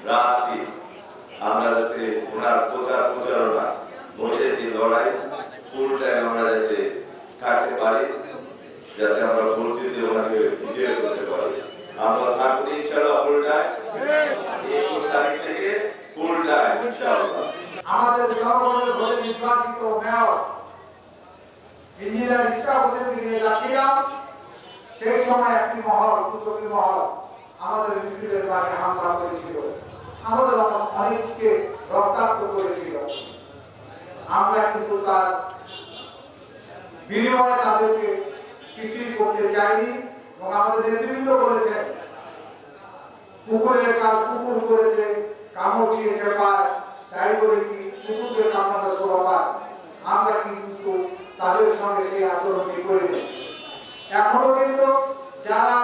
রাতে আমরা যাতে ওনার প্রচারণা ভোটে যে লড়াই ফুল টাইম আমরা যাতে থাকতে পারি, যাতে আমরা ভোট জিতে ওনাকে বিজয় করতে পারি। আমরা থাকতে ইনশাআল্লাহ ফুল টাইম 21 তারিখ থেকে ফুল টাইম ইনশাআল্লাহ। আমাদের জনগণের ভোটে নির্বাচিত মেয়র ইঞ্জিনিয়ার ইসরাক হোসেনকে নিয়ে যাচ্ছিলাম, সেই সময় একটি মহল, কুচক্রী মহল আমাদের মিছিলের বাড়ি হামলা করেছিল, আমাদের অনেককে রক্তাক্ত করেছিল। আমরা কিন্তু তার বিনিময়ে তাদেরকে কিছুই করতে চাইনি এবং আমাদের নেতৃবৃন্দ বলেছে কুকুরের কাজ কুকুর করেছে, কামড় দিয়েছে পায়, তাই বলে কি কুকুরকে কামড়ানো শোভা? আমরা কিন্তু তাদের সঙ্গে সেই আচরণটি করিনি। এখনো কিন্তু যারা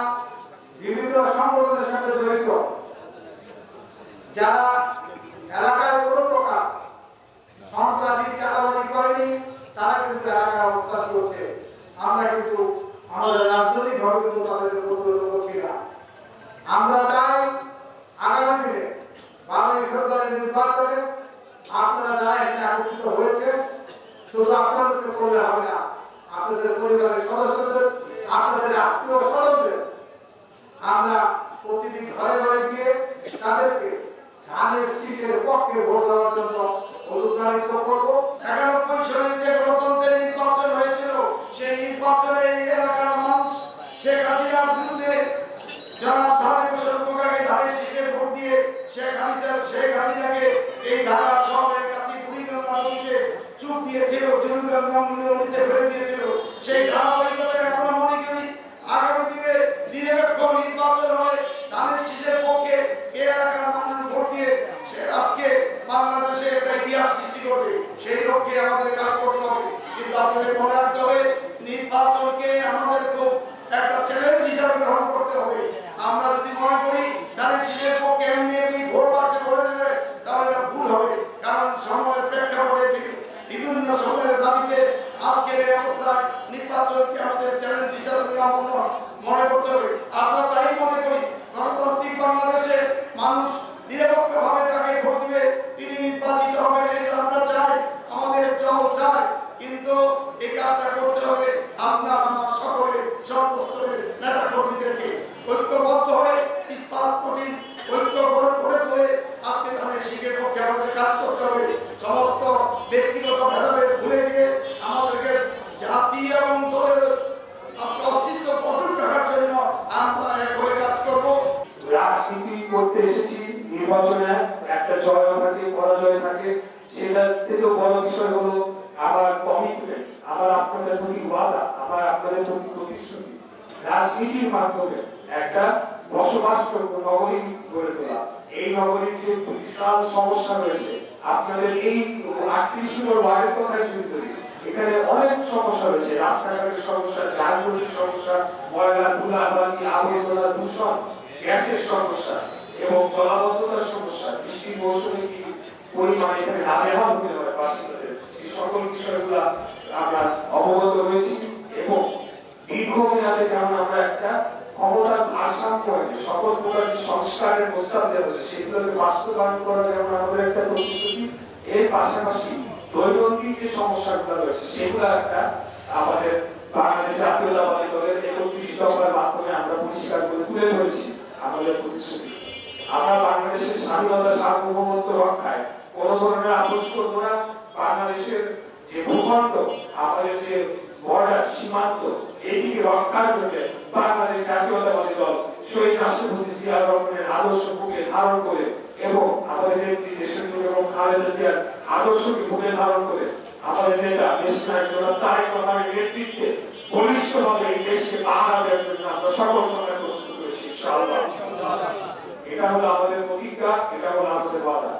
বিভিন্ন সংগঠনের সঙ্গে জড়িত, যারা এলাকায় কোনো প্রকার সন্ত্রাসী চাঁদাবাজি করেনি, তারা কিন্তু এলাকায় অবস্থান করছে। আমরা কিন্তু আমাদের রাজনৈতিকভাবে কিন্তু তাদেরকে প্রতিরোধ করছি না। আমরা চাই আগামী দিনে 12ই ফেব্রুয়ারি নির্বাচনে আপনারা যারা এখানে একত্রিত হয়েছে, শুধু আপনাদেরকে করলে হবে না, আপনাদের পরিবারের সদস্যদের, আপনাদের আত্মীয় স্বজনদের আমরা প্রতিটি ঘরে ঘরে গিয়ে তাদেরকে ধানের শীষের পক্ষে ভোট দেওয়ার জন্য অনুপ্রাণিত করবো। 91 সালের যে গণতন্ত্রের নির্বাচন হয়েছিল, সেই নির্বাচনে এই এলাকার মানুষ শেখ হাসিনার বিরুদ্ধে জনাব সালেক হোসেন খোকাকে ধানের শীষে ভোট দিয়ে শেখ হাসিনাকে এই ঢাকা শহরের কাছে বুড়িগঙ্গা নদীতে চুপ দিয়েছিল, বুড়িগঙ্গা নদীতে ফেলে দিয়েছিল। সেই ধারাবাহিকতায় এখনো মনে করি আগামী দিনে নিরপেক্ষ নির্বাচন হলে ধানের শীষের পক্ষে এই এলাকার মানুষ ভোট দিয়ে সে আজকে বাংলাদেশে একটা ইতিহাস সৃষ্টি করবে। সেই লক্ষ্যে আমাদের কাজ করতে হবে। কিন্তু আপনাদের মনে রাখতে হবে, নির্বাচনকে আমাদের খুব একটা চ্যালেঞ্জ হিসাবে গ্রহণ করতে হবে। আমরা যদি মনে করি ধানের শীষের পক্ষে এমনি ভোট বাক্সে করে দেবে, তাহলে এটা ভুল হবে। কারণ সময়ের প্রেক্ষাপটে বিভিন্ন সময়ের দাবিতে আজকের এই অবস্থায় নির্বাচনকে আমাদের চ্যালেঞ্জ হিসাবে মনে করতে হবে। আমরা তাই মনে করি গণতান্ত্রিক বাংলাদেশে মানুষ নিরপেক্ষভাবে তাকে ভোট দিবে, তিনি নির্বাচিত হবেন, এটা আমরা চাই, আমাদের দল চাই। কিন্তু এই কাজটা করতে হবে আপনার আমার সকলে সর্বস্তরের নেতা কর্মীদেরকে ঐক্যবদ্ধ হয়ে ইস্পাত কঠিন ঐক্য গড়ে তুলে আজকে ধানের শীষের পক্ষে আমাদের কাজ করতে হবে। সমস্ত ব্যক্তিগত ভেদাভেদ ভুলে গিয়ে আমাদেরকে জাতি এবং দলের অস্তিত্ব অটুট রাখার জন্য আমরা এক হয়ে কাজ করব। রাজনীতি করতে এসেছি, নির্বাচনে একটা জয় থাকে পরাজয় থাকে, সেটা থেকেও বড় বিষয় হলো আমার কমিটমেন্ট, আমার আপনাদের প্রতি ওয়াদা, আমার আপনাদের প্রতি প্রতিশ্রুতি। রাজনীতির মাধ্যমে একটা বসবাসযোগ্য নগরী গড়ে তোলা, এই নগরীর যে বিশাল সমস্যা রয়েছে, আপনাদের এই 38 নম্বর ওয়ার্ডের কথাই যদি বলি, এখানে অনেক সমস্যা রয়েছে, রাস্তাঘাটের সমস্যা, যানজটের সমস্যা, ময়লা ধুলাবালি আবর্জনা দূষণ, গ্যাসের সমস্যা এবং জলাবদ্ধতার সমস্যা, বৃষ্টির মৌসুমে কি পরিমাণে এখানে নাজেহাল হতে হয় বাসিন্দাদের, এই সকল বিষয়গুলো আমরা অবগত হয়েছি। এবং দীর্ঘমেয়াদে যেমন আমরা একটা ক্ষমতার ভারসাম্য সকল প্রকার সংস্কারের প্রস্তাব দেওয়া হচ্ছে, সেগুলোকে বাস্তবায়ন করা যেমন আমাদের একটা প্রতিশ্রুতি। এর পাশাপাশি দৈনন্দিন যে সমস্যাগুলো রয়েছে, সেগুলো একটা আমাদের বাংলাদেশ জাতীয়তাবাদী দলের 31 দফার মাধ্যমে আমরা পরিষ্কার করে তুলে ধরেছি আমাদের প্রতিশ্রুতি। আমরা বাংলাদেশের স্বাধীনতা সার্বভৌমত্ব রক্ষায় কোন ধরনের আপোষ করব না। বাংলাদেশের যে ভূখণ্ড, আমাদের যে বর্ডার সীমান্ত, এইটিকে রক্ষার জন্য বাংলাদেশ জাতীয়তাবাদী দল শহীদ রাষ্ট্রপতি জিয়া রহমানের আদর্শ বুকে ধারণ করে এবং আমাদের নেত্রী দেশনেত্রী এবং খালেদা জিয়ার আদর্শকে বুকে ধারণ করে আমাদের নেতা দেশনায়ক জনাব তারেক রহমানের নেতৃত্বে বলিষ্ঠভাবে এই দেশকে পাহারা দেওয়ার জন্য আমরা সকল সময় প্রস্তুত রয়েছি ইনশাআল্লাহ। এটা হলো আমাদের প্রতিজ্ঞা, এটা হলো আমাদের ওয়াদা।